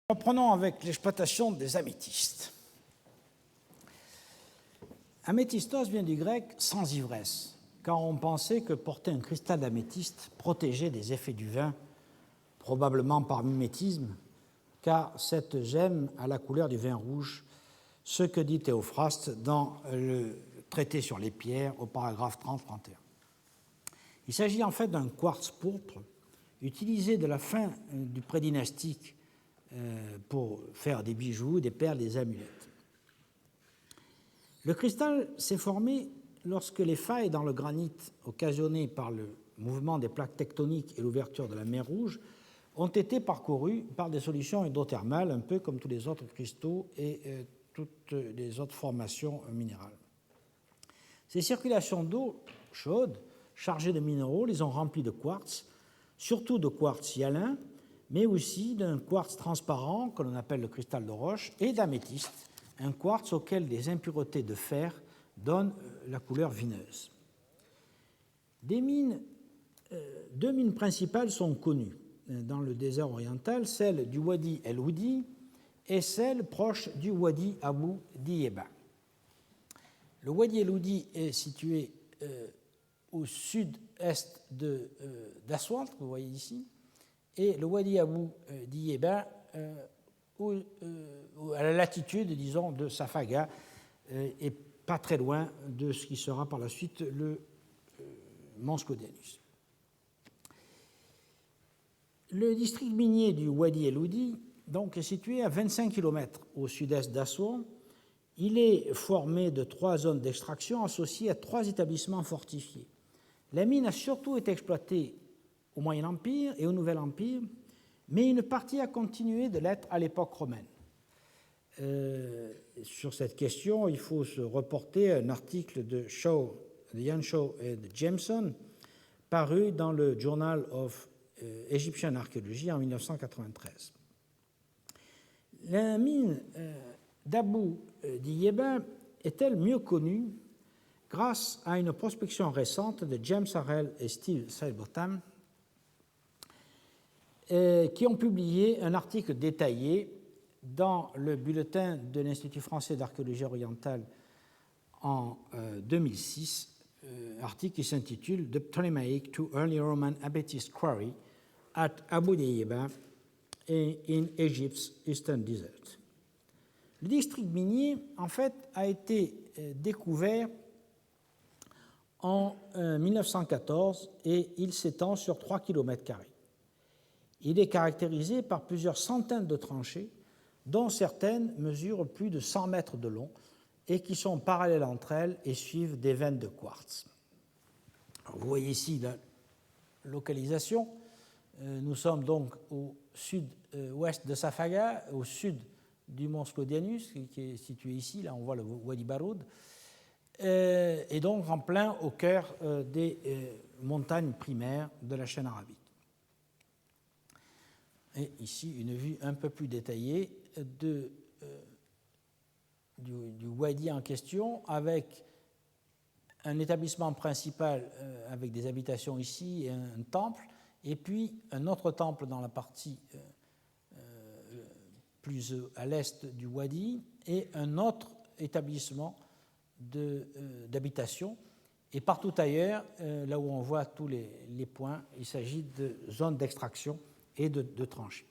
Reprenons avec l'exploitation des améthystes. Améthystos vient du grec sans ivresse, car on pensait que porter un cristal d'améthyste protégeait des effets du vin, probablement par mimétisme, car cette gemme a la couleur du vin rouge, ce que dit Théophraste dans le traité sur les pierres au paragraphe 30-31. Il s'agit en fait d'un quartz pourpre utilisé de la fin du prédynastique pour faire des bijoux, des perles, des amulettes. Le cristal s'est formé lorsque les failles dans le granit occasionnées par le mouvement des plaques tectoniques et l'ouverture de la mer Rouge ont été parcourues par des solutions hydrothermales, un peu comme tous les autres cristaux et toutes les autres formations minérales. Ces circulations d'eau chaude, chargées de minéraux, les ont remplies de quartz, surtout de quartz hyalin, mais aussi d'un quartz transparent, que l'on appelle le cristal de roche, et d'améthyste, un quartz auquel des impuretés de fer donnent la couleur vineuse. Deux mines principales sont connues dans le désert oriental, celle du Wadi el-Oudi et celle proche du Wadi Abu Diyeba. Le Wadi el-Oudi est situé au sud-est d'Aswan, que vous voyez ici, et le Wadi Abu Diyeba à la latitude, disons, de Safaga, et pas très loin de ce qui sera par la suite le mont Scodianus. Le district minier du Wadi el-Oudi donc, est situé à 25 km au sud-est d'Aswan. Il est formé de 3 zones d'extraction associées à 3 établissements fortifiés. La mine a surtout été exploitée au Moyen Empire et au Nouvel Empire, mais une partie a continué de l'être à l'époque romaine. Sur cette question, il faut se reporter à un article de Yan Shaw et de Jameson, paru dans le Journal of Egyptian Archaeology en 1993. La mine d'Abu Diyeba est-elle mieux connue grâce à une prospection récente de James Harrell et Steve Sidebottom, qui ont publié un article détaillé dans le bulletin de l'Institut français d'archéologie orientale en 2006, article qui s'intitule « The Ptolemaic to Early Roman Amethyst Quarry at Abu Diyeba in Egypt's Eastern Desert ». Le district minier, en fait, a été découvert en 1914 et il s'étend sur 3 km². Il est caractérisé par plusieurs centaines de tranchées, dont certaines mesurent plus de 100 mètres de long et qui sont parallèles entre elles et suivent des veines de quartz. Alors, vous voyez ici la localisation. Nous sommes donc au sud-ouest de Safaga, au sud du mont Scodianus, qui est situé ici. Là, on voit le Wadi Baroud, et donc en plein au cœur des montagnes primaires de la chaîne arabique. Et ici, une vue un peu plus détaillée du wadi en question, avec un établissement principal avec des habitations ici et un temple, et puis un autre temple dans la partie plus à l'est du wadi, et un autre établissement d'habitation. Et partout ailleurs, là où on voit tous les points, il s'agit de zones d'extraction et de tranchées.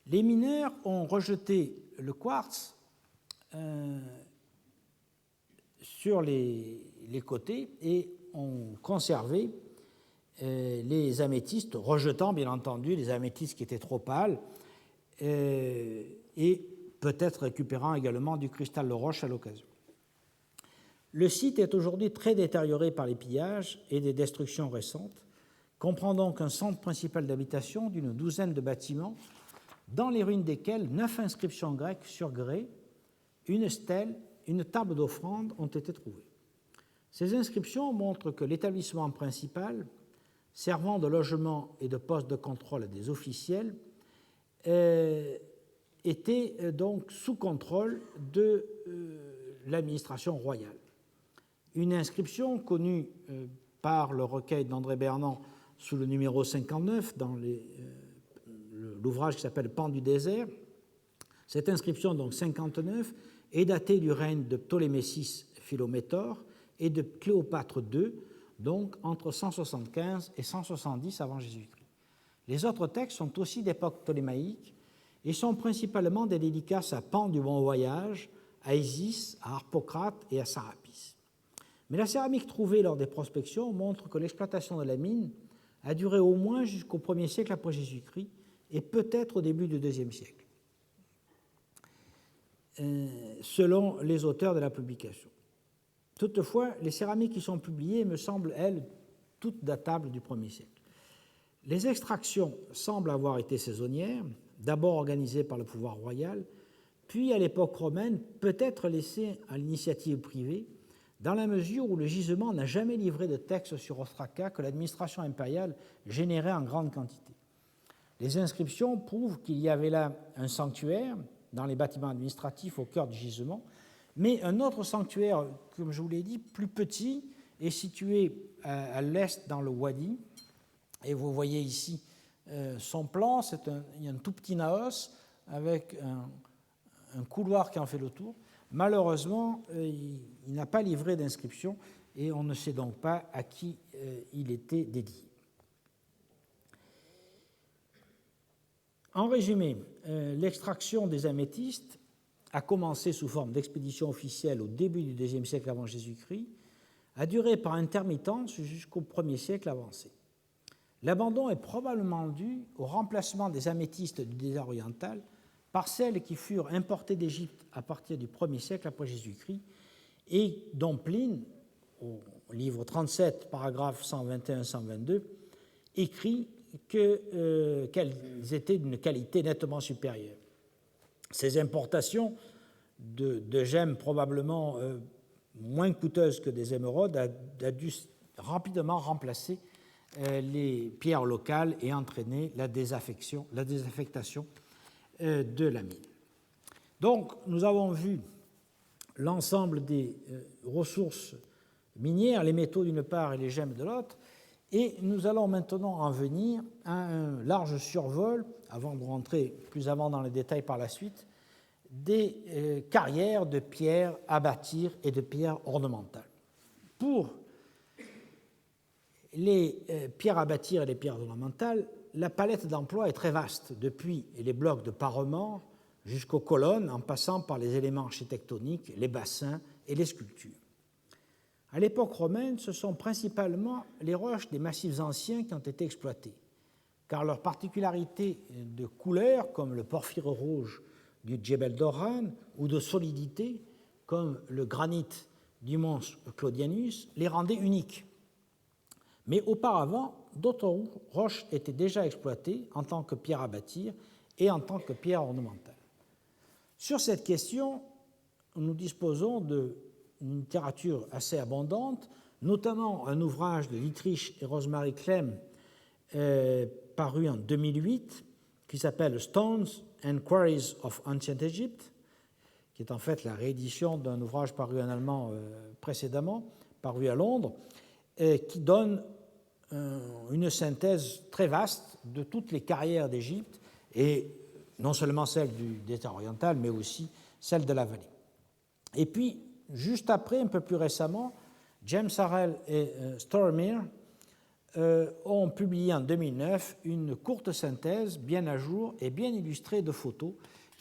Les mineurs ont rejeté le quartz sur les côtés et ont conservé les améthystes, rejetant bien entendu les améthystes qui étaient trop pâles et peut-être récupérant également du cristal de roche à l'occasion. Le site est aujourd'hui très détérioré par les pillages et des destructions récentes, comprend donc un centre principal d'habitation d'une douzaine de bâtiments, dans les ruines desquels 9 inscriptions grecques sur grès, une stèle, une table d'offrande ont été trouvées. Ces inscriptions montrent que l'établissement principal, servant de logement et de poste de contrôle des officiels, était donc sous contrôle de l'administration royale. Une inscription connue par le recueil d'André Bernan sous le numéro 59 dans l'ouvrage qui s'appelle Pan du désert. Cette inscription, donc 59, est datée du règne de Ptolémée VI Philométor et de Cléopâtre II, donc entre 175 et 170 avant Jésus-Christ. Les autres textes sont aussi d'époque ptolémaïque et sont principalement des dédicaces à Pan du Bon Voyage, à Isis, à Harpocrate et à Sarapis. Mais la céramique trouvée lors des prospections montre que l'exploitation de la mine a duré au moins jusqu'au 1er siècle après Jésus-Christ et peut-être au début du IIe siècle, selon les auteurs de la publication. Toutefois, les céramiques qui sont publiées me semblent, elles, toutes datables du 1er siècle. Les extractions semblent avoir été saisonnières, d'abord organisées par le pouvoir royal, puis à l'époque romaine, peut-être laissées à l'initiative privée, dans la mesure où le gisement n'a jamais livré de texte sur Ostraka que l'administration impériale générait en grande quantité. Les inscriptions prouvent qu'il y avait là un sanctuaire dans les bâtiments administratifs au cœur du gisement, mais un autre sanctuaire, comme je vous l'ai dit, plus petit, est situé à l'est dans le Wadi. Et vous voyez ici son plan, il y a un tout petit naos avec un couloir qui en fait le tour. Malheureusement, il n'a pas livré d'inscription et on ne sait donc pas à qui il était dédié. En résumé, l'extraction des améthystes a commencé sous forme d'expédition officielle au début du IIe siècle avant Jésus-Christ, a duré par intermittence jusqu'au 1er siècle avancé. L'abandon est probablement dû au remplacement des améthystes du désert oriental par celles qui furent importées d'Égypte à partir du 1er siècle après Jésus-Christ et dont Pline, au livre 37, paragraphes 121-122, écrit qu'elles étaient d'une qualité nettement supérieure. Ces importations de gemmes probablement moins coûteuses que des émeraudes a dû rapidement remplacer les pierres locales et entraîner la désaffectation de la mine. Donc, nous avons vu l'ensemble des ressources minières, les métaux d'une part et les gemmes de l'autre, et nous allons maintenant en venir à un large survol, avant de rentrer plus avant dans les détails par la suite, des carrières de pierres à bâtir et de pierres ornementales. Pour les pierres à bâtir et les pierres ornementales, la palette d'emploi est très vaste, depuis les blocs de parement jusqu'aux colonnes, en passant par les éléments architectoniques, les bassins et les sculptures. À l'époque romaine, ce sont principalement les roches des massifs anciens qui ont été exploitées, car leur particularité de couleur, comme le porphyre rouge du Djebel Doran, ou de solidité, comme le granit du mont Claudianus, les rendait uniques. Mais auparavant, d'autres roches étaient déjà exploitées en tant que pierre à bâtir et en tant que pierre ornementale. Sur cette question, nous disposons d'une littérature assez abondante, notamment un ouvrage de Dietrich et Rosemary Clem paru en 2008 qui s'appelle Stones and Quarries of Ancient Egypt, qui est en fait la réédition d'un ouvrage paru en allemand précédemment, paru à Londres, qui donne une synthèse très vaste de toutes les carrières d'Égypte, et non seulement celles du désert oriental, mais aussi celles de la vallée. Et puis, juste après, un peu plus récemment, James Harrell et Stormare ont publié en 2009 une courte synthèse bien à jour et bien illustrée de photos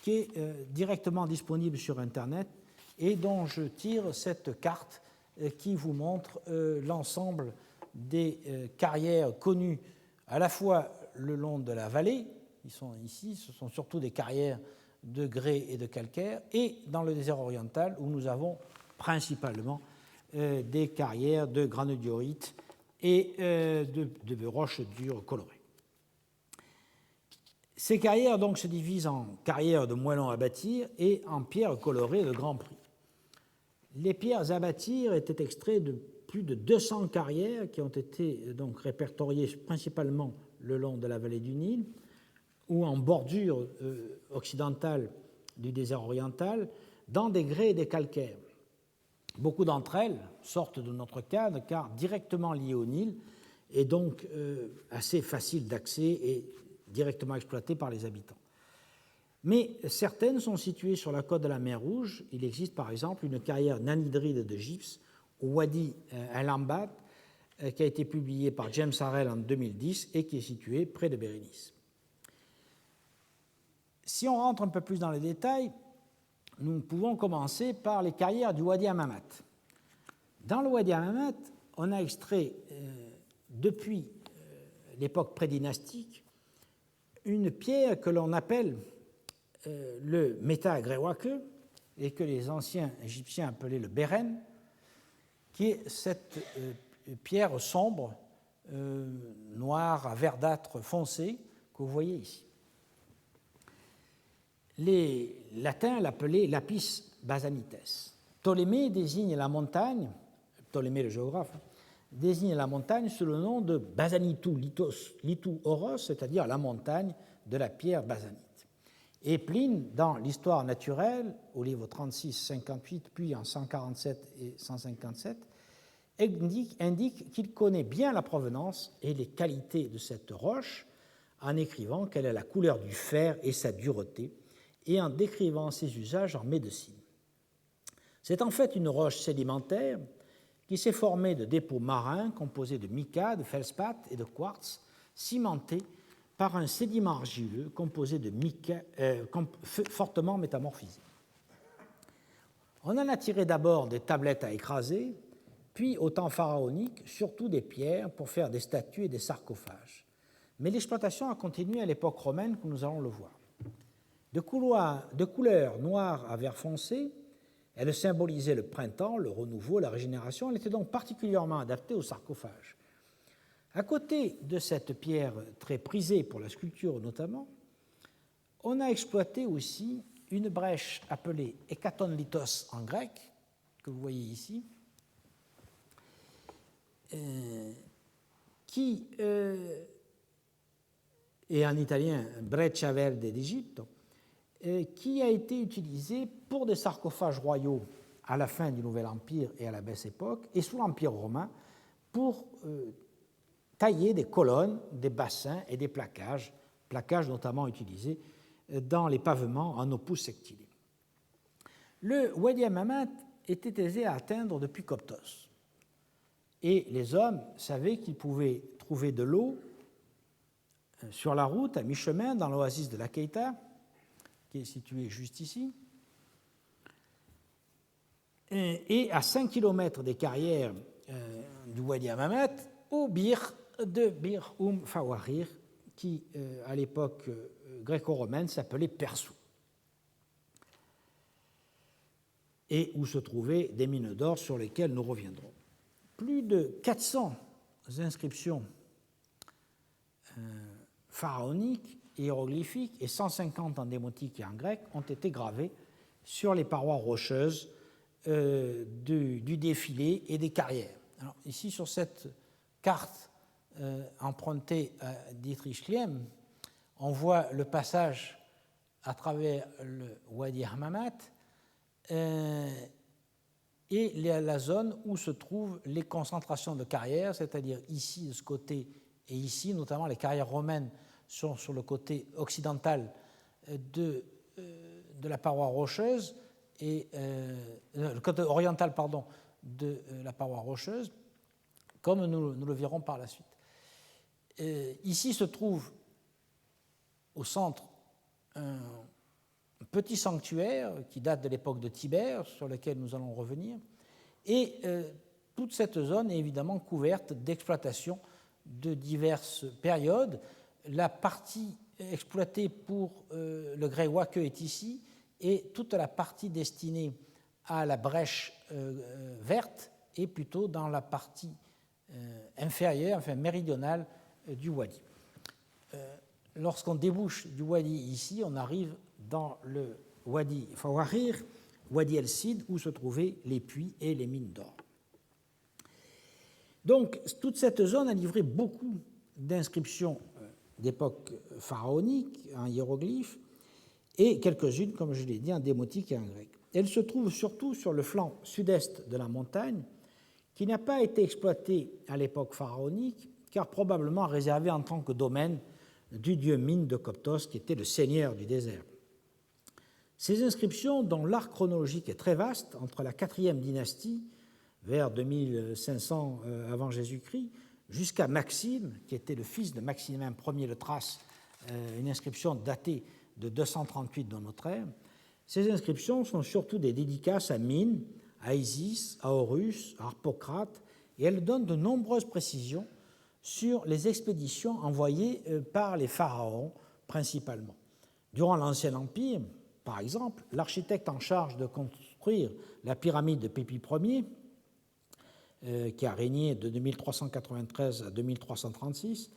qui est directement disponible sur Internet et dont je tire cette carte qui vous montre l'ensemble des carrières connues à la fois le long de la vallée, qui sont ici, ce sont surtout des carrières de grès et de calcaire, et dans le désert oriental où nous avons principalement des carrières de granodiorite et de roches dures colorées. Ces carrières donc se divisent en carrières de moellons à bâtir et en pierres colorées de grand prix. Les pierres à bâtir étaient extraites de plus de 200 carrières qui ont été donc répertoriées principalement le long de la vallée du Nil ou en bordure occidentale du désert oriental dans des grès et des calcaires. Beaucoup d'entre elles sortent de notre cadre car directement liées au Nil et donc assez faciles d'accès et directement exploitées par les habitants. Mais certaines sont situées sur la côte de la mer Rouge. Il existe par exemple une carrière nanhydride de gypse au Wadi El-Ambat qui a été publiée par James Harrell en 2010 et qui est située près de Bérénice. Si on rentre un peu plus dans les détails, nous pouvons commencer par les carrières du Wadi Hammamat. Dans le Wadi Hammamat, on a extrait depuis l'époque prédynastique une pierre que l'on appelle le Meta Grewake et que les anciens Égyptiens appelaient le Beren, qui est cette pierre sombre, noire à verdâtre foncé que vous voyez ici. Les latins l'appelaient lapis basanites. Ptolémée désigne la montagne, Ptolémée le géographe, désigne la montagne sous le nom de Basanitou Litou Oros, c'est-à-dire la montagne de la pierre basanite. Et Pline, dans l'Histoire naturelle, au livre 36-58, puis en 147 et 157, indique qu'il connaît bien la provenance et les qualités de cette roche en écrivant qu'elle a la couleur du fer et sa dureté, et en décrivant ses usages en médecine. C'est en fait une roche sédimentaire qui s'est formée de dépôts marins composés de mica, de feldspath et de quartz, cimentés par un sédiment argileux composé de mica fortement métamorphisé. On en a tiré d'abord des tablettes à écraser, puis au temps pharaonique, surtout des pierres pour faire des statues et des sarcophages. Mais l'exploitation a continué à l'époque romaine, comme nous allons le voir. De couleur noire à vert foncé, elle symbolisait le printemps, le renouveau, la régénération. Elle était donc particulièrement adaptée au sarcophage. À côté de cette pierre très prisée pour la sculpture notamment, on a exploité aussi une brèche appelée hékatonlitos en grec, que vous voyez ici, qui est en italien breccia verde d'Égypte, qui a été utilisé pour des sarcophages royaux à la fin du Nouvel Empire et à la basse époque, et sous l'Empire romain, pour tailler des colonnes, des bassins et des plaquages notamment utilisés dans les pavements en opus sectile. Le Wadi Hammamat était aisé à atteindre depuis Coptos, et les hommes savaient qu'ils pouvaient trouver de l'eau sur la route, à mi-chemin, dans l'oasis de la Keïta, qui est située juste ici, et à 5 km des carrières du Wadi Hammamat, au Bir de Bir Fawarir, qui, à l'époque gréco-romaine, s'appelait Persou, et où se trouvaient des mines d'or sur lesquelles nous reviendrons. Plus de 400 inscriptions pharaoniques, hiéroglyphiques, et 150 en démotique et en grec ont été gravées sur les parois rocheuses du défilé et des carrières. Alors, ici, sur cette carte empruntée à Dietrich Liem, on voit le passage à travers le Wadi Hammamat et la zone où se trouvent les concentrations de carrières, c'est-à-dire ici de ce côté et ici, notamment les carrières romaines sont sur le côté occidental de la paroi rocheuse, et le côté oriental, pardon, de la paroi rocheuse, comme nous le verrons par la suite. Ici se trouve au centre un petit sanctuaire qui date de l'époque de Tibère, sur lequel nous allons revenir, et toute cette zone est évidemment couverte d'exploitations de diverses périodes. La partie exploitée pour le grès Wake est ici, et toute la partie destinée à la brèche verte est plutôt dans la partie inférieure, enfin méridionale du wadi. Lorsqu'on débouche du wadi ici, on arrive dans le wadi Fawarir, wadi El-Sid, où se trouvaient les puits et les mines d'or. Donc, toute cette zone a livré beaucoup d'inscriptions d'époque pharaonique en hiéroglyphes et quelques-unes, comme je l'ai dit, en démotique et en grec. Elle se trouve surtout sur le flanc sud-est de la montagne, qui n'a pas été exploité à l'époque pharaonique, car probablement réservé en tant que domaine du dieu Mine de Coptos, qui était le seigneur du désert. Ces inscriptions, dont l'arc chronologique est très vaste, entre la 4e dynastie, vers 2500 avant Jésus-Christ, jusqu'à Maxime, qui était le fils de Maximin Ier le Thrace, une inscription datée de 238 dans notre ère. Ces inscriptions sont surtout des dédicaces à Mine, à Isis, à Horus, à Harpocrate, et elles donnent de nombreuses précisions sur les expéditions envoyées par les pharaons principalement. Durant l'Ancien Empire, par exemple, l'architecte en charge de construire la pyramide de Pépi Ier, qui a régné de 2393 à 2336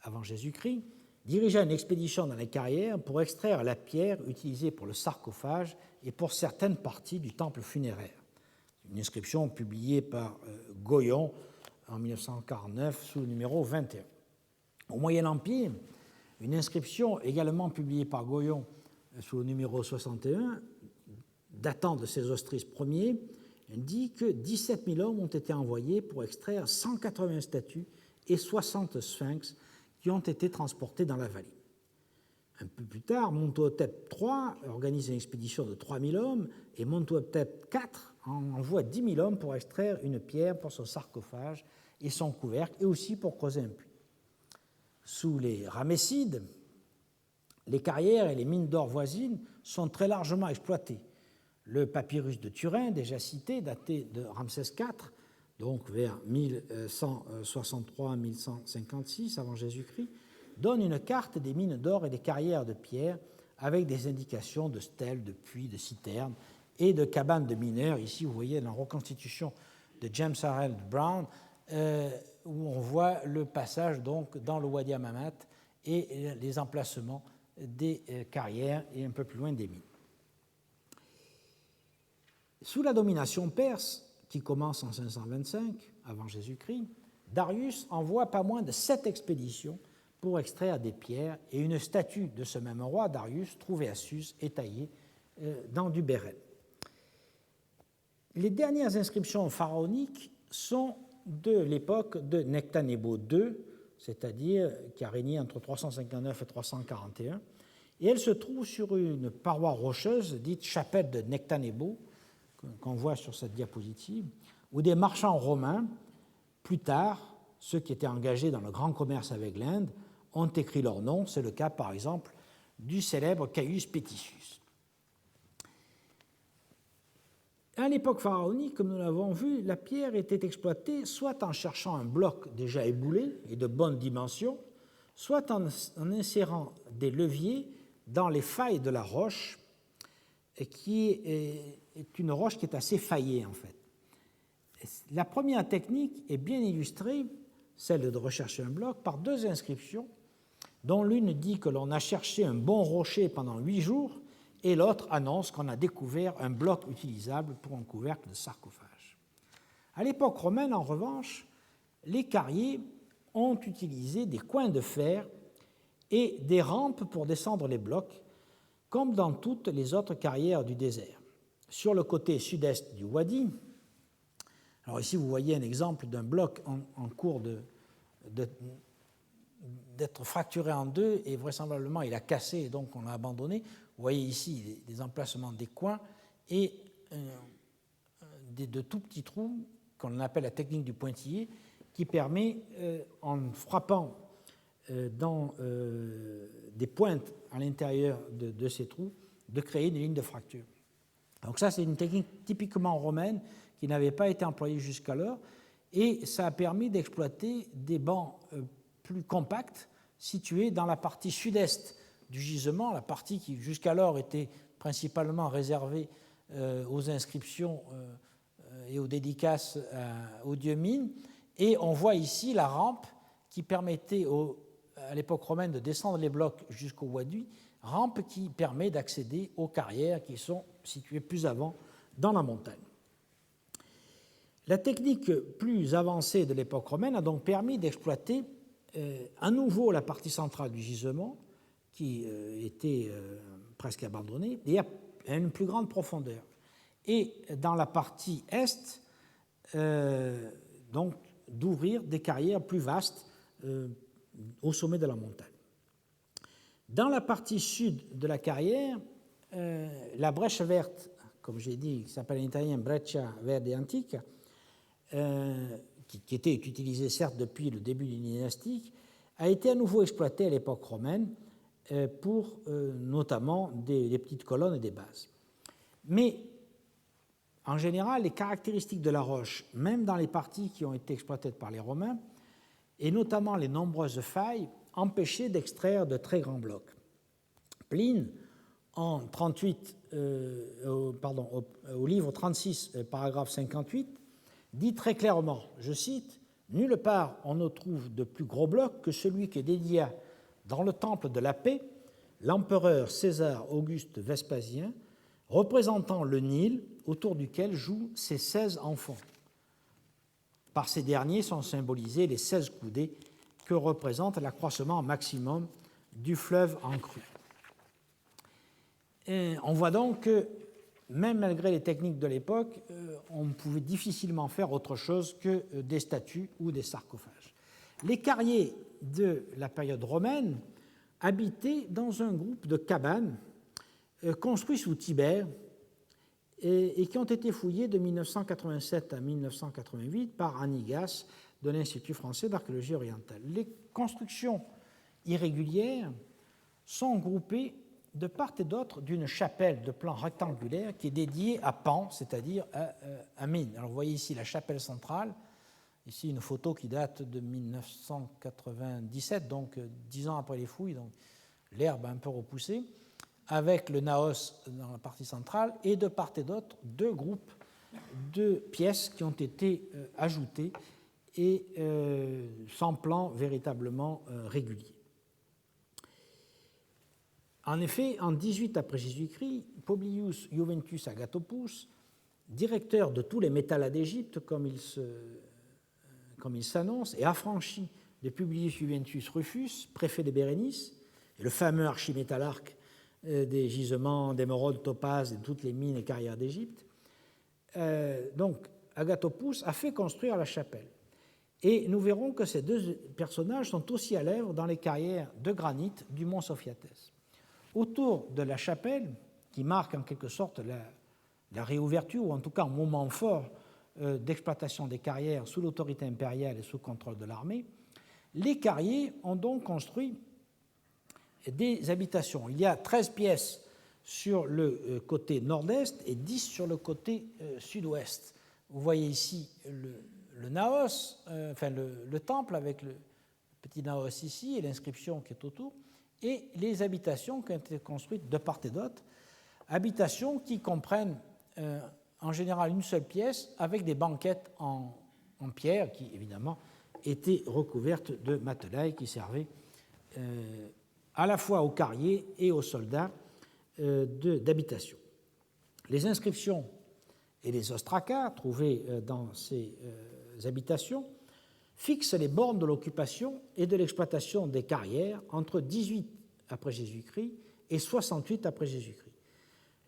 avant Jésus-Christ, dirigea une expédition dans les carrières pour extraire la pierre utilisée pour le sarcophage et pour certaines parties du temple funéraire. Une inscription publiée par Goyon en 1949 sous le numéro 21. Au Moyen Empire, une inscription également publiée par Goyon sous le numéro 61, datant de Sésostris Ier, dit que 17 000 hommes ont été envoyés pour extraire 180 statues et 60 sphinx qui ont été transportés dans la vallée. Un peu plus tard, Montuhotep III organise une expédition de 3 000 hommes et Montuhotep IV envoie 10 000 hommes pour extraire une pierre pour son sarcophage et son couvercle, et aussi pour creuser un puits. Sous les Ramessides, les carrières et les mines d'or voisines sont très largement exploitées. Le papyrus de Turin, déjà cité, daté de Ramsès IV, donc vers 1163-1156 avant Jésus-Christ, donne une carte des mines d'or et des carrières de pierre avec des indications de stèles, de puits, de citernes et de cabanes de mineurs. Ici, vous voyez la reconstitution de James Harold Brown, où on voit le passage donc dans le Wadi Hammamat et les emplacements des carrières et un peu plus loin des mines. Sous la domination perse, qui commence en 525 avant Jésus-Christ, Darius envoie pas moins de 7 expéditions pour extraire des pierres, et une statue de ce même roi, Darius, trouvée à Suse, est taillée dans du béryl. Les dernières inscriptions pharaoniques sont de l'époque de Nectanebo II, c'est-à-dire qui a régné entre 359 et 341, et elle se trouve sur une paroi rocheuse dite chapelle de Nectanebo, qu'on voit sur cette diapositive, où des marchands romains, plus tard, ceux qui étaient engagés dans le grand commerce avec l'Inde, ont écrit leur nom. C'est le cas, par exemple, du célèbre Caius Petitius. À l'époque pharaonique, comme nous l'avons vu, la pierre était exploitée soit en cherchant un bloc déjà éboulé et de bonne dimension, soit en insérant des leviers dans les failles de la roche, qui est une roche qui est assez faillée en fait. La première technique est bien illustrée, celle de rechercher un bloc, par 2 inscriptions, dont l'une dit que l'on a cherché un bon rocher pendant 8 jours, et l'autre annonce qu'on a découvert un bloc utilisable pour un couvercle de sarcophage. À l'époque romaine, en revanche, les carriers ont utilisé des coins de fer et des rampes pour descendre les blocs, comme dans toutes les autres carrières du désert. Sur le côté sud-est du Wadi, alors ici vous voyez un exemple d'un bloc en cours d'être fracturé en deux, et vraisemblablement il a cassé et donc on l'a abandonné. Vous voyez ici des emplacements des coins et de tout petits trous qu'on appelle la technique du pointillé, qui permet, en frappant dans des pointes à l'intérieur de ces trous, de créer une ligne de fracture. Donc ça, c'est une technique typiquement romaine qui n'avait pas été employée jusqu'alors, et ça a permis d'exploiter des bancs plus compacts situés dans la partie sud-est du gisement, la partie qui jusqu'alors était principalement réservée aux inscriptions et aux dédicaces aux dieux Mines. Et on voit ici la rampe qui permettait à l'époque romaine de descendre les blocs jusqu'au Wadi, rampe qui permet d'accéder aux carrières qui sont situées plus avant dans la montagne. La technique plus avancée de l'époque romaine a donc permis d'exploiter à nouveau la partie centrale du gisement, qui était presque abandonnée, et à une plus grande profondeur. Et dans la partie est, donc d'ouvrir des carrières plus vastes au sommet de la montagne. Dans la partie sud de la carrière, la brèche verte, comme j'ai dit, qui s'appelle en italien Breccia Verde Antica, qui était utilisée certes depuis le début du dynastique, a été à nouveau exploitée à l'époque romaine pour notamment des petites colonnes et des bases. Mais en général, les caractéristiques de la roche, même dans les parties qui ont été exploitées par les Romains, et notamment les nombreuses failles, empêchaient d'extraire de très grands blocs. Pline, en 38, au livre 36, paragraphe 58, dit très clairement, je cite, « Nulle part on ne trouve de plus gros bloc que celui que dédia dans le temple de la paix l'empereur César Auguste Vespasien, représentant le Nil autour duquel jouent ses 16 enfants. Par ces derniers sont symbolisés les 16 coudées que représente l'accroissement maximum du fleuve en crue. » Et on voit donc que, même malgré les techniques de l'époque, on pouvait difficilement faire autre chose que des statues ou des sarcophages. Les carriers de la période romaine habitaient dans un groupe de cabanes construits sous Tibère et qui ont été fouillés de 1987 à 1988 par Anigas de l'Institut français d'archéologie orientale. Les constructions irrégulières sont groupées de part et d'autre d'une chapelle de plan rectangulaire qui est dédiée à Pan, c'est-à-dire à Mine. Alors vous voyez ici la chapelle centrale, ici une photo qui date de 1997, donc 10 ans après les fouilles, donc l'herbe un peu repoussée, avec le naos dans la partie centrale, et de part et d'autre, deux groupes de pièces qui ont été ajoutées et sans plan véritablement régulier. En effet, en 18 après Jésus-Christ, Publius Juventus Agathopus, directeur de tous les métallats d'Égypte, comme il s'annonce, et affranchi de Publius Juventus Rufus, préfet de Bérénice, et le fameux archimétallarque des gisements d'émeraude, topaz et de toutes les mines et carrières d'Égypte. Donc, Agathopus a fait construire la chapelle. Et nous verrons que ces deux personnages sont aussi à l'œuvre dans les carrières de granit du mont Sophiatès. Autour de la chapelle, qui marque en quelque sorte la réouverture, ou en tout cas un moment fort d'exploitation des carrières sous l'autorité impériale et sous contrôle de l'armée, les carriers ont donc construit des habitations. Il y a 13 pièces sur le côté nord-est et 10 sur le côté sud-ouest. Vous voyez ici le naos, le temple avec le petit naos ici et l'inscription qui est autour, et les habitations qui ont été construites de part et d'autre, habitations qui comprennent en général une seule pièce avec des banquettes en pierre qui, évidemment, étaient recouvertes de matelas qui servaient à la fois aux carriers et aux soldats d'habitation. Les inscriptions et les ostracas trouvés dans ces habitations fixent les bornes de l'occupation et de l'exploitation des carrières entre 18 après Jésus-Christ et 68 après Jésus-Christ.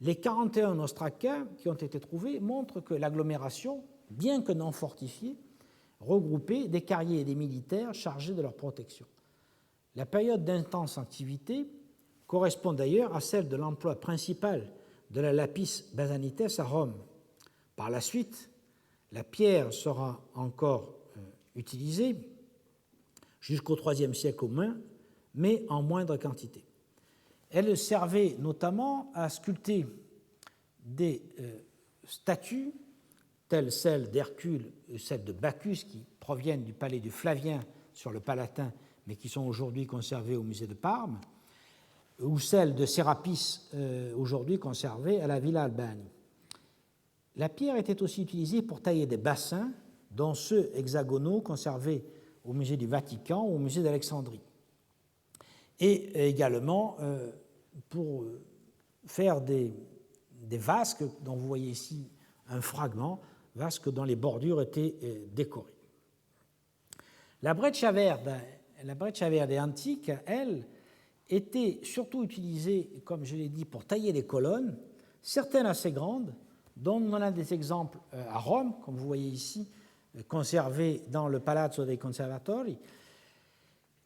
Les 41 ostracas qui ont été trouvés montrent que l'agglomération, bien que non fortifiée, regroupait des carriers et des militaires chargés de leur protection. La période d'intense activité correspond d'ailleurs à celle de l'emploi principal de la lapis basanites à Rome. Par la suite, la pierre sera encore utilisée jusqu'au IIIe siècle au moins, mais en moindre quantité. Elle servait notamment à sculpter des statues, telles celles d'Hercule et celles de Bacchus, qui proviennent du palais du Flavien sur le Palatin, mais qui sont aujourd'hui conservées au musée de Parme, ou celles de Sérapis, aujourd'hui conservées à la Villa Albani. La pierre était aussi utilisée pour tailler des bassins, dont ceux hexagonaux conservés au musée du Vatican ou au musée d'Alexandrie, et également pour faire des vasques, dont vous voyez ici un fragment, vasques dont les bordures étaient décorées. La breccia verde antique, elle, était surtout utilisée, comme je l'ai dit, pour tailler les colonnes, certaines assez grandes, dont on a des exemples à Rome, comme vous voyez ici, conservés dans le Palazzo dei Conservatori,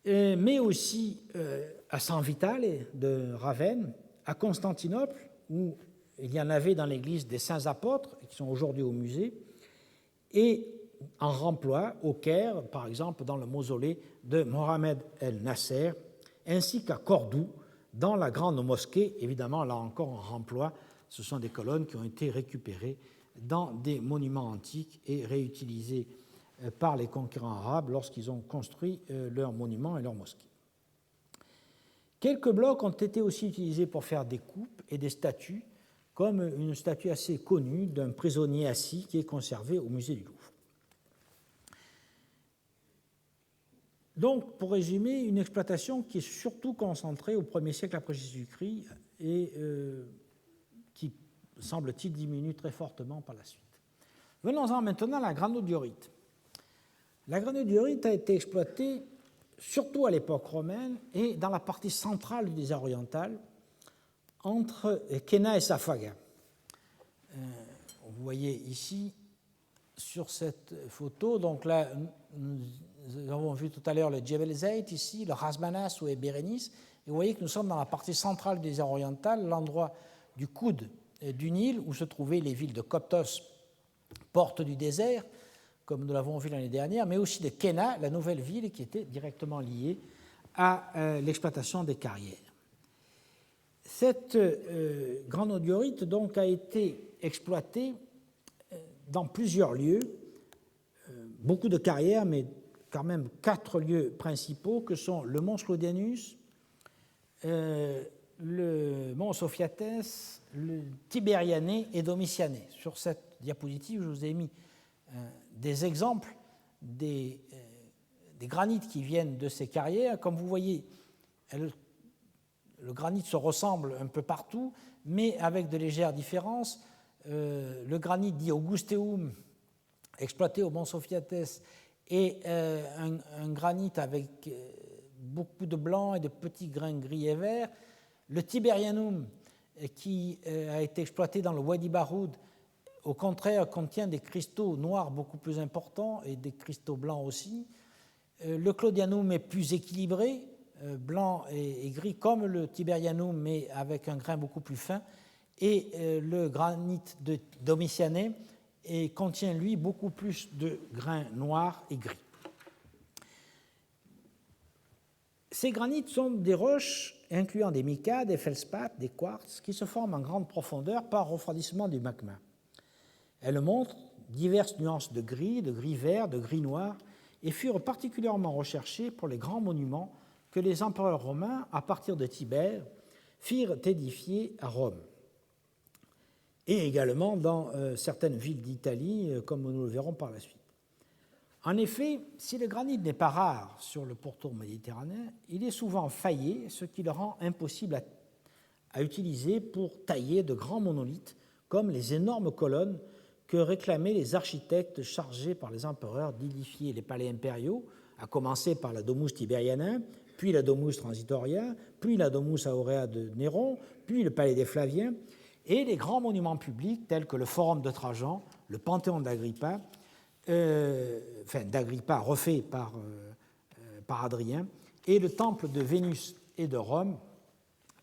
mais aussi à San Vitale de Ravenne, à Constantinople, où il y en avait dans l'église des Saints Apôtres, qui sont aujourd'hui au musée, et en remploi au Caire, par exemple dans le mausolée de Mohamed El Nasser, ainsi qu'à Cordoue, dans la grande mosquée, évidemment là encore en remploi, ce sont des colonnes qui ont été récupérées dans des monuments antiques et réutilisées par les conquérants arabes lorsqu'ils ont construit leurs monuments et leurs mosquées. Quelques blocs ont été aussi utilisés pour faire des coupes et des statues, comme une statue assez connue d'un prisonnier assis qui est conservée au musée du Louvre. Donc, pour résumer, une exploitation qui est surtout concentrée au 1er siècle après Jésus-Christ et qui, semble-t-il, diminue très fortement par la suite. Venons-en maintenant à la granodiorite. La granodiorite a été exploitée surtout à l'époque romaine et dans la partie centrale du désert oriental, entre Kéna et Safaga. Vous voyez ici, sur cette photo, donc là, nous avons vu tout à l'heure le Djebel Zayt, ici, le Ras Manas ou Bérénice, et vous voyez que nous sommes dans la partie centrale du désert oriental, l'endroit du coude du Nil, où se trouvaient les villes de Coptos, porte du désert, comme nous l'avons vu l'année dernière, mais aussi de Kéna, la nouvelle ville qui était directement liée à l'exploitation des carrières. Cette granodiorite donc a été exploitée dans plusieurs lieux, beaucoup de carrières, mais quand même 4 lieux principaux que sont le mont Sclodianus, le mont Sophiatès, le Tibériané et Domitiané. Sur cette diapositive, je vous ai mis des exemples des granites qui viennent de ces carrières. Comme vous voyez, le granit se ressemble un peu partout, mais avec de légères différences. Le granit dit Augusteum, exploité au mont Sophiatès, est un granit avec beaucoup de blanc et de petits grains gris et verts. Le Tiberianum, qui a été exploité dans le Wadi Baroud, au contraire, contient des cristaux noirs beaucoup plus importants et des cristaux blancs aussi. Le Claudianum est plus équilibré, blanc et gris, comme le Tiberianum, mais avec un grain beaucoup plus fin. Et le granit de Domitiané contient, lui, beaucoup plus de grains noirs et gris. Ces granites sont des roches incluant des micas, des feldspaths, des quartz, qui se forment en grande profondeur par refroidissement du magma. Elles montrent diverses nuances de gris vert, de gris noir, et furent particulièrement recherchées pour les grands monuments que les empereurs romains, à partir de Tibère, firent édifier à Rome, et également dans certaines villes d'Italie, comme nous le verrons par la suite. En effet, si le granit n'est pas rare sur le pourtour méditerranéen, il est souvent faillé, ce qui le rend impossible à utiliser pour tailler de grands monolithes, comme les énormes colonnes que réclamaient les architectes chargés par les empereurs d'édifier les palais impériaux, à commencer par la Domus Tiberiana, puis la Domus Transitoria, puis la Domus Aurea de Néron, puis le palais des Flaviens, et les grands monuments publics tels que le Forum de Trajan, le Panthéon d'Agrippa, d'Agrippa refait par Hadrien, et le temple de Vénus et de Rome,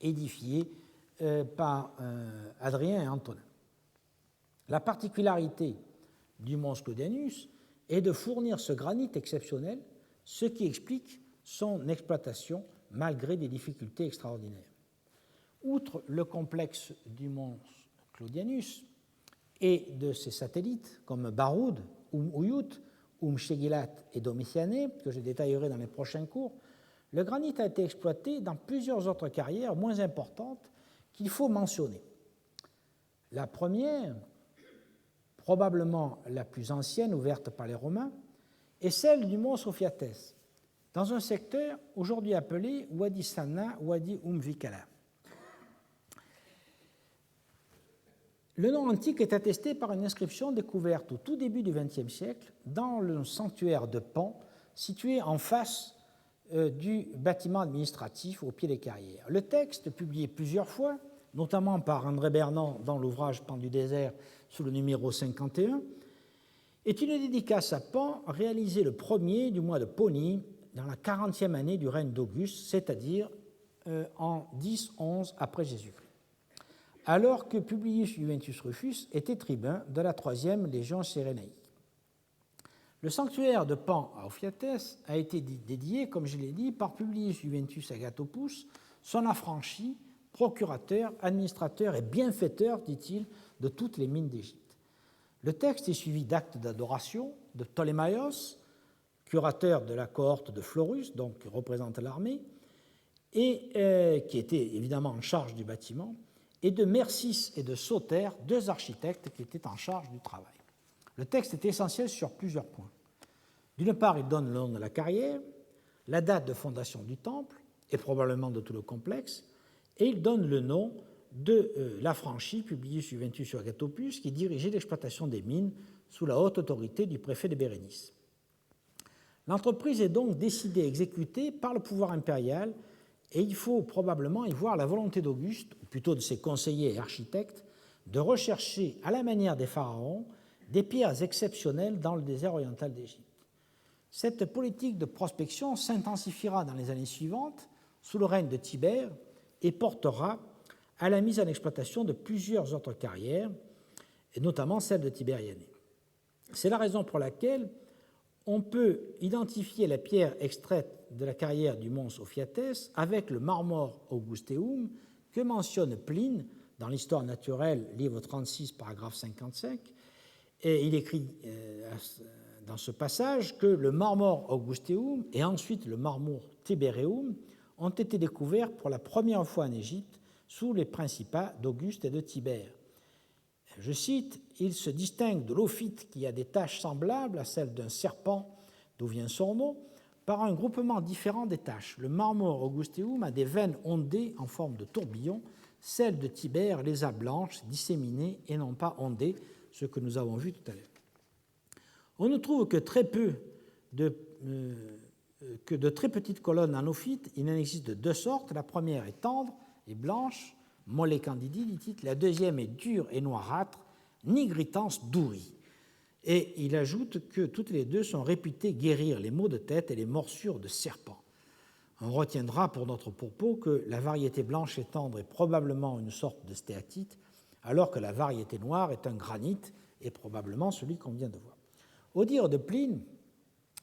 édifié par Hadrien et Antonin. La particularité du mont Sclodianus est de fournir ce granit exceptionnel, ce qui explique son exploitation malgré des difficultés extraordinaires. Outre le complexe du mont Sclodianus et de ses satellites comme Baroud, Uyut, Shegilat et Domitiané, que je détaillerai dans les prochains cours, le granit a été exploité dans plusieurs autres carrières moins importantes qu'il faut mentionner. La première, probablement la plus ancienne ouverte par les Romains, est celle du mont Sophiatès, dans un secteur aujourd'hui appelé Wadi Sanna, Wadi Vikala. Le nom antique est attesté par une inscription découverte au tout début du XXe siècle dans le sanctuaire de Pan, situé en face du bâtiment administratif au pied des carrières. Le texte, publié plusieurs fois, notamment par André Bernan dans l'ouvrage Pan du désert sous le numéro 51, est une dédicace à Pan réalisée le 1er du mois de Poni dans la 40e année du règne d'Auguste, c'est-à-dire en 10-11 après Jésus-Christ, alors que Publius Juventus Rufus était tribun de la 3e légion cyrénaïque. Le sanctuaire de Pan à Ophiatès a été dédié, comme je l'ai dit, par Publius Juventus Agathopus, son affranchi, procurateur, administrateur et bienfaiteur, dit-il, de toutes les mines d'Égypte. Le texte est suivi d'actes d'adoration de Ptolémaïos, curateur de la cohorte de Florus, donc qui représente l'armée, et qui était évidemment en charge du bâtiment, et de Mercis et de Sauter, deux architectes qui étaient en charge du travail. Le texte est essentiel sur plusieurs points. D'une part, il donne le nom de la carrière, la date de fondation du temple, et probablement de tout le complexe, et il donne le nom de l'affranchi Publius Juventus Agathopus, qui dirigeait l'exploitation des mines sous la haute autorité du préfet de Bérénice. L'entreprise est donc décidée et exécutée par le pouvoir impérial, et il faut probablement y voir la volonté d'Auguste, ou plutôt de ses conseillers et architectes, de rechercher, à la manière des pharaons, des pierres exceptionnelles dans le désert oriental d'Égypte. Cette politique de prospection s'intensifiera dans les années suivantes, sous le règne de Tibère, et portera à la mise en exploitation de plusieurs autres carrières, et notamment celle de Tibériade. C'est la raison pour laquelle on peut identifier la pierre extraite de la carrière du mons Ophiatès avec le marmore Augusteum que mentionne Pline dans l'Histoire naturelle, livre 36, paragraphe 55, et il écrit dans ce passage que le marmore Augusteum et ensuite le marmore Tibereum ont été découverts pour la première fois en Égypte sous les principats d'Auguste et de Tibère. Je cite, « Il se distingue de l'ophite qui a des taches semblables à celles d'un serpent, d'où vient son nom, par un groupement différent des taches. Le marmore Augusteum a des veines ondées en forme de tourbillon, celle de Tibère les a blanches, disséminées et non pas ondées, ce que nous avons vu tout à l'heure. On ne trouve que de très petites colonnes en ophite. Il en existe de deux sortes. La première est tendre et blanche, molle candidi, dit-il. La deuxième est dure et noirâtre, nigritans duri. Et il ajoute que toutes les deux sont réputées guérir les maux de tête et les morsures de serpents. On retiendra pour notre propos que la variété blanche et tendre est probablement une sorte de stéatite, alors que la variété noire est un granit et probablement celui qu'on vient de voir. Au dire de Pline,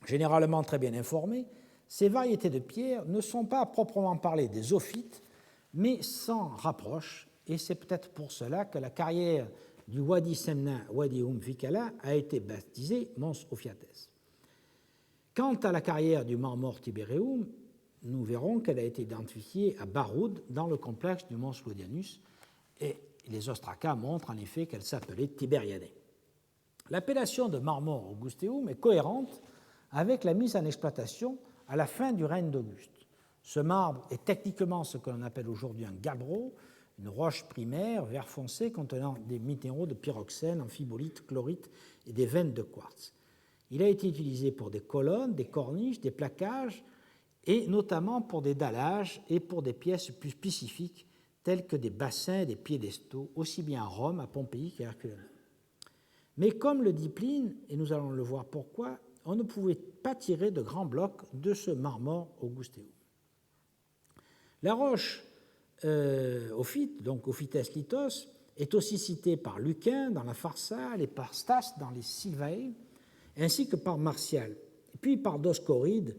généralement très bien informé, ces variétés de pierres ne sont pas à proprement parler des ophites, mais s'en rapprochent, et c'est peut-être pour cela que la carrière du Wadi Semna Wadi Fikala a été baptisée Mons Ophiatès. Quant à la carrière du marmore Tibereum, nous verrons qu'elle a été identifiée à Baroud dans le complexe du Mons Laudianus, et les ostracas montrent en effet qu'elle s'appelait Tibériade. L'appellation de marmore Augusteum est cohérente avec la mise en exploitation à la fin du règne d'Auguste. Ce marbre est techniquement ce que l'on appelle aujourd'hui un gabbro, une roche primaire vert foncé contenant des minéraux de pyroxène, amphibolite, chlorite et des veines de quartz. Il a été utilisé pour des colonnes, des corniches, des plaquages et notamment pour des dallages et pour des pièces plus spécifiques telles que des bassins et des piédestaux, aussi bien à Rome, à Pompéi qu'à Herculanéum. Mais comme le dit Pline, et nous allons le voir pourquoi, on ne pouvait pas tirer de grands blocs de ce marmore Augusteum. La roche ophite, donc Ophites Lithos, est aussi citée par Lucain dans la Pharsale et par Stas dans les Sylvae, ainsi que par Martial, puis par Dioscoride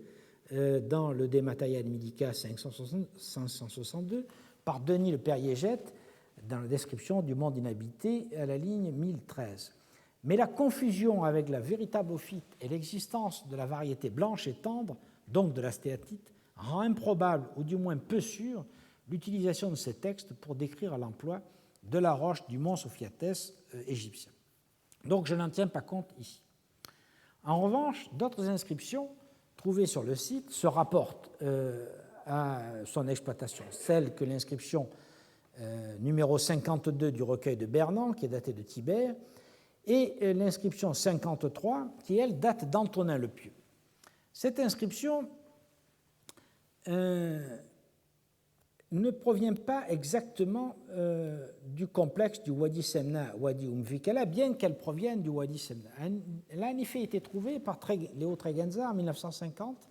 dans le De Materia Medica 562, par Denis le Périégète dans la description du monde inhabité à la ligne 1013. Mais la confusion avec la véritable ophite et l'existence de la variété blanche et tendre, donc de la stéatite, rend improbable, ou du moins peu sûr, l'utilisation de ces textes pour décrire l'emploi de la roche du mons Ophiatès égyptien. Donc je n'en tiens pas compte ici. En revanche, d'autres inscriptions trouvées sur le site se rapportent à son exploitation. Celle que l'inscription numéro 52 du recueil de Bernan, qui est datée de Tibère, et l'inscription 53, qui, elle, date d'Antonin le Pieux. Cette inscription ne provient pas exactement du complexe du Wadi Semna, Wadi Fikala, bien qu'elle provienne du Wadi Semna. Elle a en effet été trouvée par Léo Tregenza en 1950,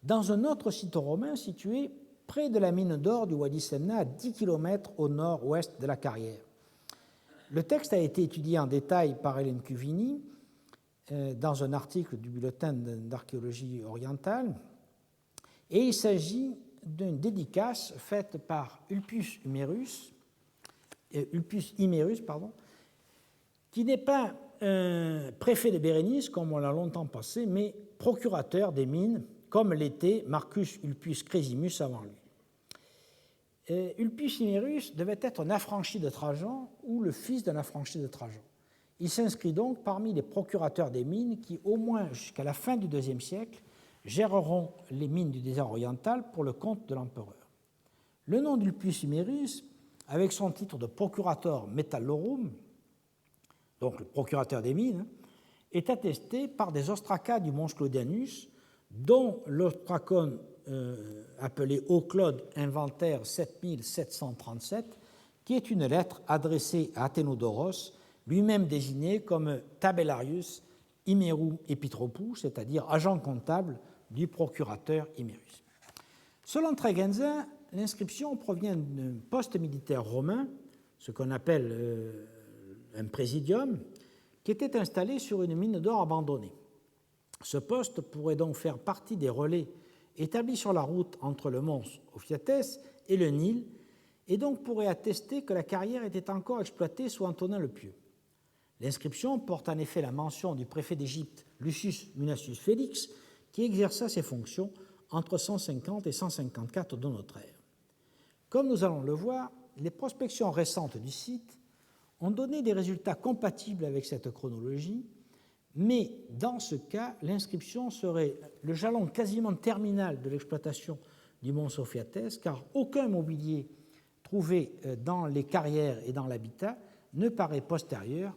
dans un autre site romain situé près de la mine d'or du Wadi Semna, à 10 km au nord-ouest de la carrière. Le texte a été étudié en détail par Hélène Cuvini dans un article du Bulletin d'archéologie orientale, et il s'agit d'une dédicace faite par Ulpius Immerus, qui n'est pas préfet de Bérénice, comme on l'a longtemps pensé, mais procurateur des mines, comme l'était Marcus Ulpius Cresimus avant lui. Ulpius Immerus devait être un affranchi de Trajan ou le fils d'un affranchi de Trajan. Il s'inscrit donc parmi les procurateurs des mines qui, au moins jusqu'à la fin du IIe siècle, géreront les mines du désert oriental pour le compte de l'empereur. Le nom d'Ulpius Immerus, avec son titre de procurator metallorum, donc le procurateur des mines, est attesté par des ostracas du Mons Claudianus, dont l'ostracon appelé Au-Claude Inventaire 7737, qui est une lettre adressée à Athénodoros, lui-même désigné comme Tabellarius Immerum Epitropou, c'est-à-dire agent comptable du procurateur Immerus. Selon Tregenza, l'inscription provient d'un poste militaire romain, ce qu'on appelle un présidium, qui était installé sur une mine d'or abandonnée. Ce poste pourrait donc faire partie des relais établis sur la route entre le mont Ophiates et le Nil, et donc pourrait attester que la carrière était encore exploitée sous Antonin le Pieux. L'inscription porte en effet la mention du préfet d'Égypte Lucius Munacius Félix, qui exerça ses fonctions entre 150 et 154 de notre ère. Comme nous allons le voir, les prospections récentes du site ont donné des résultats compatibles avec cette chronologie, mais dans ce cas, l'inscription serait le jalon quasiment terminal de l'exploitation du mont Sophiatès, car aucun mobilier trouvé dans les carrières et dans l'habitat ne paraît postérieur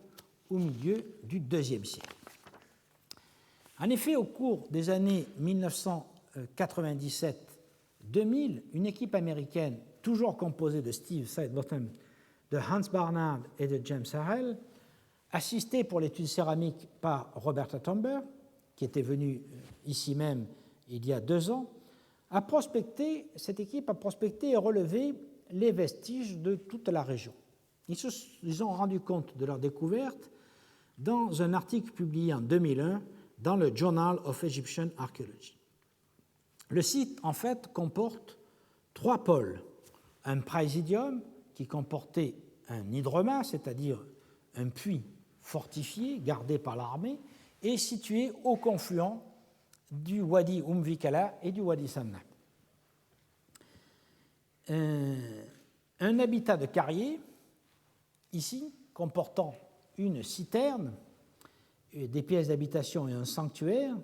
au milieu du IIe siècle. En effet, au cours des années 1997-2000, une équipe américaine, toujours composée de Steve Sidebottom, de Hans Barnard et de James Harrell, assistée pour l'étude céramique par Roberta Tomber, qui était venue ici même il y a 2 ans, cette équipe a prospecté et relevé les vestiges de toute la région. Ils ont rendu compte de leur découverte dans un article publié en 2001 dans le Journal of Egyptian Archaeology. Le site, en fait, comporte 3 pôles. Un praesidium qui comportait un hydroma, c'est-à-dire un puits fortifié, gardé par l'armée, et situé au confluent du Wadi Vikala et du Wadi Samna. Un habitat de carrier, ici, comportant une citerne, des pièces d'habitation et un sanctuaire,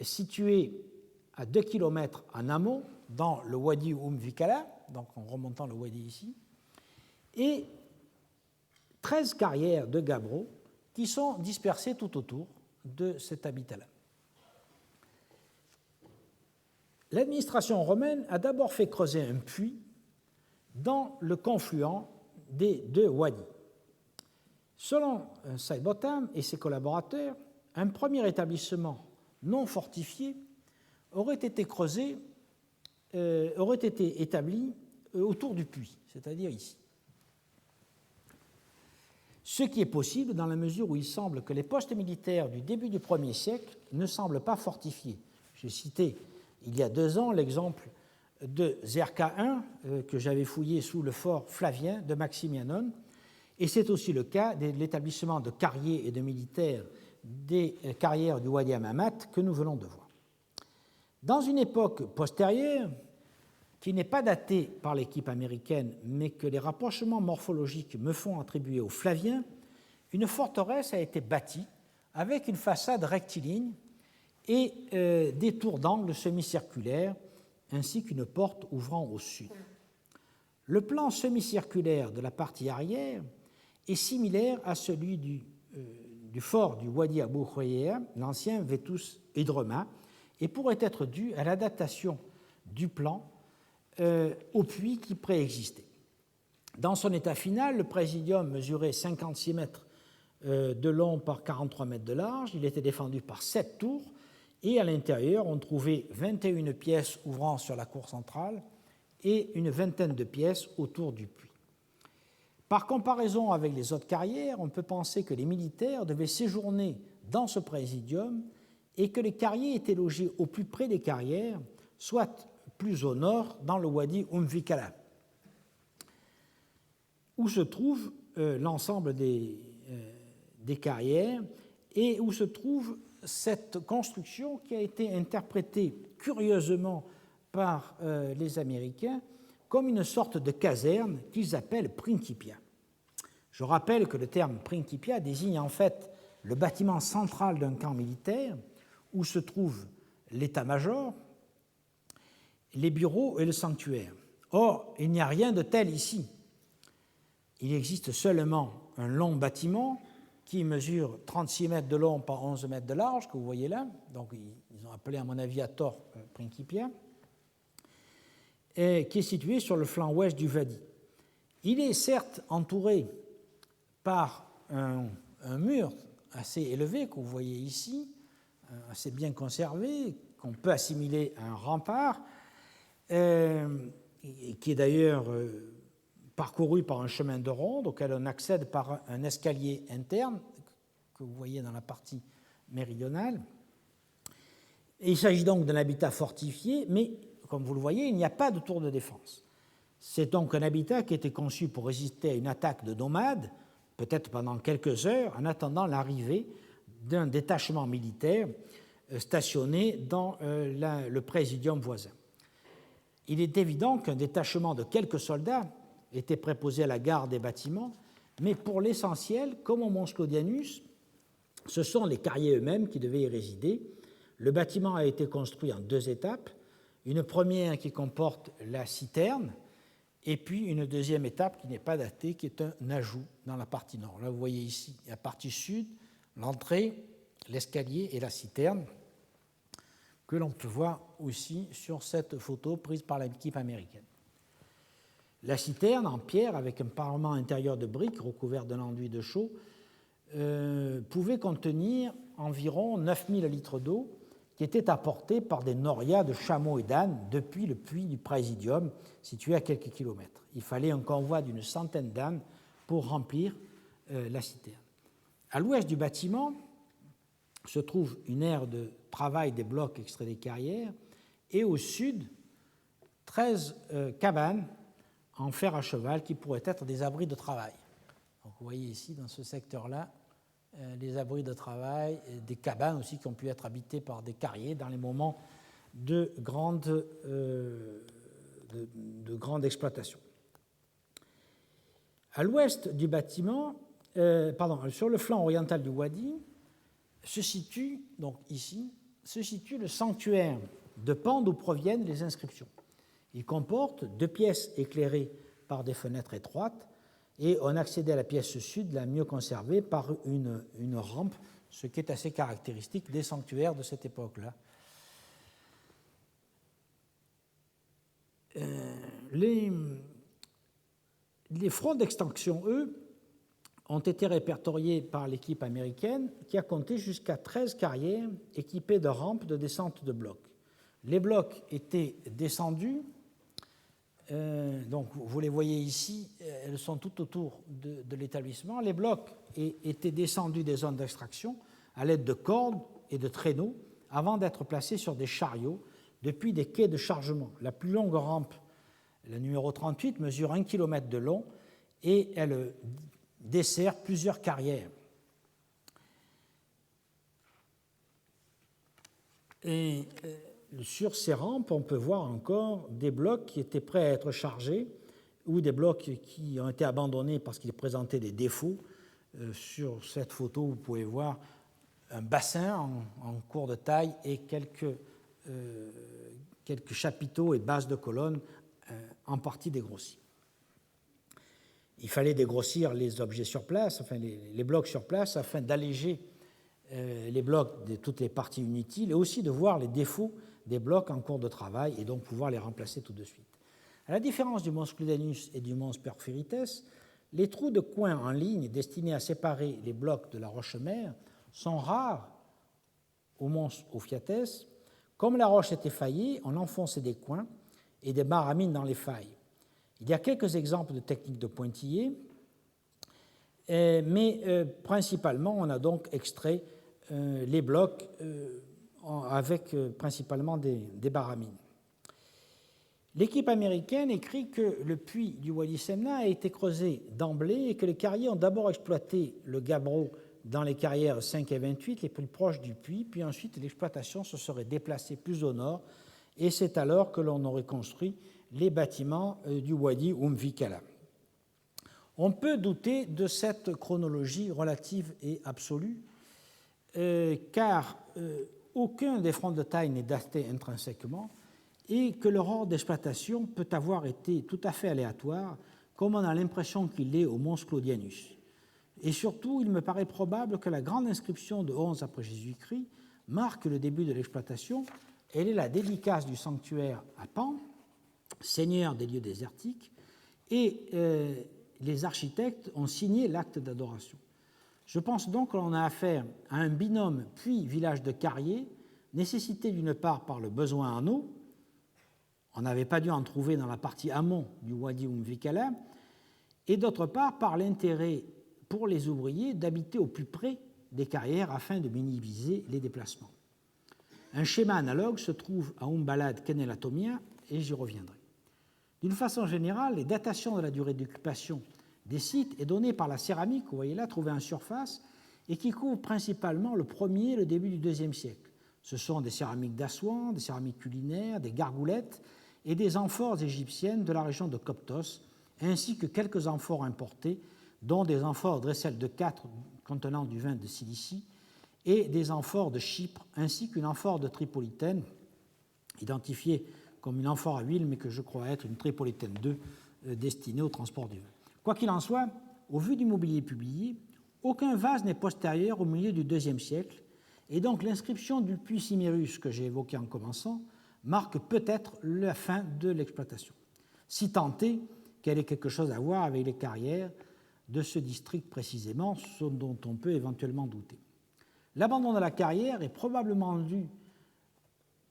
situé à 2 km en amont, dans le Wadi Vikala, donc en remontant le Wadi ici, et 13 carrières de gabbros qui sont dispersées tout autour de cet habitat-là. L'administration romaine a d'abord fait creuser un puits dans le confluent des 2 wadis. Selon Sidebottom et ses collaborateurs, un premier établissement non fortifié aurait été établi autour du puits, c'est-à-dire ici. Ce qui est possible dans la mesure où il semble que les postes militaires du début du 1er siècle ne semblent pas fortifiés. J'ai cité il y a 2 ans l'exemple de Zerka I que j'avais fouillé sous le fort Flavien de Maximianon, et c'est aussi le cas de l'établissement de carriers et de militaires des carrières du Wadi Hammamat que nous venons de voir. Dans une époque postérieure, qui n'est pas datée par l'équipe américaine, mais que les rapprochements morphologiques me font attribuer aux Flaviens, une forteresse a été bâtie avec une façade rectiligne et des tours d'angle semi-circulaires, ainsi qu'une porte ouvrant au sud. Le plan semi-circulaire de la partie arrière est similaire à celui du fort du Wadi Abu Khouayea, l'ancien Vetus Hydroma, et pourrait être dû à l'adaptation du plan au puits qui préexistait. Dans son état final, le présidium mesurait 56 mètres de long par 43 mètres de large. Il était défendu par 7 tours et à l'intérieur, on trouvait 21 pièces ouvrant sur la cour centrale et une vingtaine de pièces autour du puits. Par comparaison avec les autres carrières, on peut penser que les militaires devaient séjourner dans ce présidium et que les carriers étaient logés au plus près des carrières, soit plus au nord, dans le Wadi Vikala, où se trouve l'ensemble des carrières et où se trouve cette construction qui a été interprétée curieusement par les Américains comme une sorte de caserne qu'ils appellent Principia. Je rappelle que le terme Principia désigne en fait le bâtiment central d'un camp militaire où se trouve l'état-major, les bureaux et le sanctuaire. Or, il n'y a rien de tel ici. Il existe seulement un long bâtiment qui mesure 36 mètres de long par 11 mètres de large, que vous voyez là. Donc, ils ont appelé, à mon avis, à tort, Principia, et qui est situé sur le flanc ouest du Wadi. Il est certes entouré par un mur assez élevé, que vous voyez ici, assez bien conservé, qu'on peut assimiler à un rempart, qui est d'ailleurs parcouru par un chemin de ronde auquel on accède par un escalier interne que vous voyez dans la partie méridionale. Et il s'agit donc d'un habitat fortifié, mais comme vous le voyez, il n'y a pas de tour de défense. C'est donc un habitat qui était conçu pour résister à une attaque de nomades, peut-être pendant quelques heures, en attendant l'arrivée d'un détachement militaire stationné dans le présidium voisin. Il est évident qu'un détachement de quelques soldats était préposé à la garde des bâtiments, mais pour l'essentiel, comme au Mons Claudianus, ce sont les carriers eux-mêmes qui devaient y résider. Le bâtiment a été construit en 2 étapes, une première qui comporte la citerne, et puis une deuxième étape qui n'est pas datée, qui est un ajout dans la partie nord. Là, vous voyez ici la partie sud, l'entrée, l'escalier et la citerne, que l'on peut voir aussi sur cette photo prise par l'équipe américaine. La citerne, en pierre, avec un parement intérieur de briques recouvert d'un enduit de chaux, pouvait contenir environ 9000 litres d'eau qui étaient apportés par des norias de chameaux et d'ânes depuis le puits du Présidium, situé à quelques kilomètres. Il fallait un convoi d'une centaine d'ânes pour remplir la citerne. À l'ouest du bâtiment se trouve une aire de travail des blocs extraits des carrières et au sud, 13 cabanes en fer à cheval qui pourraient être des abris de travail. Donc, vous voyez ici, dans ce secteur-là, les abris de travail, et des cabanes aussi qui ont pu être habitées par des carriers dans les moments de grande exploitation. À l'ouest du bâtiment, sur le flanc oriental du Wadi, se situe, donc ici, le sanctuaire de Pan d'où proviennent les inscriptions. Il comporte 2 pièces éclairées par des fenêtres étroites et on accédait à la pièce sud, la mieux conservée, par une rampe, ce qui est assez caractéristique des sanctuaires de cette époque-là. Les fronts d'extension, eux, ont été répertoriés par l'équipe américaine qui a compté jusqu'à 13 carrières équipées de rampes de descente de blocs. Les blocs étaient descendus, donc vous les voyez ici, elles sont tout autour de l'établissement. Les blocs étaient descendus des zones d'extraction à l'aide de cordes et de traîneaux avant d'être placés sur des chariots depuis des quais de chargement. La plus longue rampe, la numéro 38, mesure 1 km de long et elle dessert plusieurs carrières. Et sur ces rampes, on peut voir encore des blocs qui étaient prêts à être chargés ou des blocs qui ont été abandonnés parce qu'ils présentaient des défauts. Sur cette photo, vous pouvez voir un bassin en cours de taille et quelques chapiteaux et bases de colonnes en partie dégrossis. Il fallait dégrossir les objets sur place, enfin les blocs sur place, afin d'alléger les blocs de toutes les parties inutiles et aussi de voir les défauts des blocs en cours de travail et donc pouvoir les remplacer tout de suite. À la différence du Mons Cludanus et du Mons Porphyrites, les trous de coin en ligne destinés à séparer les blocs de la roche-mère sont rares au mont Ophiatès. Comme la roche était faillée, on enfonçait des coins et des baramines dans les failles. Il y a quelques exemples de techniques de pointillés, mais principalement, on a donc extrait les blocs avec principalement des baramines. L'équipe américaine écrit que le puits du Wadi Semna a été creusé d'emblée et que les carriers ont d'abord exploité le gabbro dans les carrières 5 et 28, les plus proches du puits, puis ensuite l'exploitation se serait déplacée plus au nord, et c'est alors que l'on aurait construit les bâtiments du Wadi Vikala. On peut douter de cette chronologie relative et absolue, car aucun des fronts de taille n'est daté intrinsèquement, et que leur ordre d'exploitation peut avoir été tout à fait aléatoire, comme on a l'impression qu'il est au Mons Claudianus. Et surtout, il me paraît probable que la grande inscription de 11 après Jésus-Christ marque le début de l'exploitation. Elle est la dédicace du sanctuaire à Pan, seigneur des lieux désertiques, et les architectes ont signé l'acte d'adoration. Je pense donc que l'on a affaire à un binôme puis village de carriers, nécessité d'une part par le besoin en eau, on n'avait pas dû en trouver dans la partie amont du Wadi Vikala, et d'autre part par l'intérêt pour les ouvriers d'habiter au plus près des carrières afin de minimiser les déplacements. Un schéma analogue se trouve à Balad Kenelatomia, et j'y reviendrai. D'une façon générale, les datations de la durée d'occupation des sites est donnée par la céramique, vous voyez là, trouvée en surface, et qui couvre principalement le 1er et le début du 2e siècle. Ce sont des céramiques d'Assouan, des céramiques culinaires, des gargoulettes et des amphores égyptiennes de la région de Coptos, ainsi que quelques amphores importés, dont des amphores Dressel de 4 contenant du vin de Cilicie et des amphores de Chypre, ainsi qu'une amphore de Tripolitaine, identifiée comme une amphore à huile, mais que je crois être une Tripolitaine 2 destinée au transport du vin. Quoi qu'il en soit, au vu du mobilier publié, aucun vase n'est postérieur au milieu du IIe siècle, et donc l'inscription du puits Cimirus que j'ai évoqué en commençant marque peut-être la fin de l'exploitation, si tant est qu'elle ait quelque chose à voir avec les carrières de ce district précisément, ce dont on peut éventuellement douter. L'abandon de la carrière est probablement dû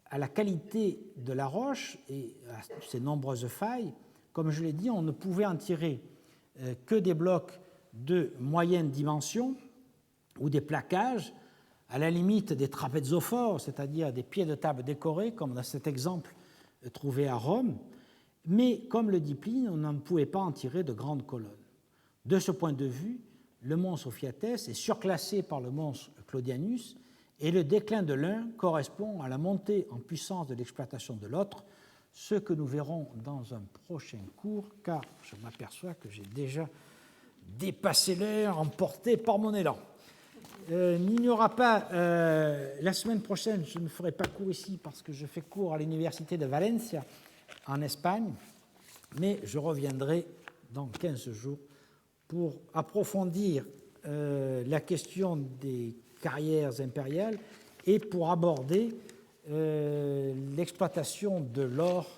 à la qualité de la roche et à ses nombreuses failles. Comme je l'ai dit, on ne pouvait en tirer que des blocs de moyenne dimension ou des plaquages, à la limite des trapézophores, c'est-à-dire des pieds de table décorés, comme dans cet exemple trouvé à Rome, mais comme le dit Pline, on ne pouvait pas en tirer de grandes colonnes. De ce point de vue, le mons Ophiatès est surclassé par le mons Claudianus, et le déclin de l'un correspond à la montée en puissance de l'exploitation de l'autre, ce que nous verrons dans un prochain cours, car je m'aperçois que j'ai déjà dépassé l'heure emporté par mon élan. Il n'y aura pas, la semaine prochaine, je ne ferai pas cours ici parce que je fais cours à l'université de Valencia, en Espagne, mais je reviendrai dans 15 jours pour approfondir la question des carrières impériales et pour aborder l'exploitation de l'or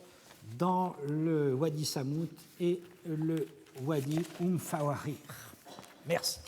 dans le Wadi Samout et le Wadi Fawarir. Merci.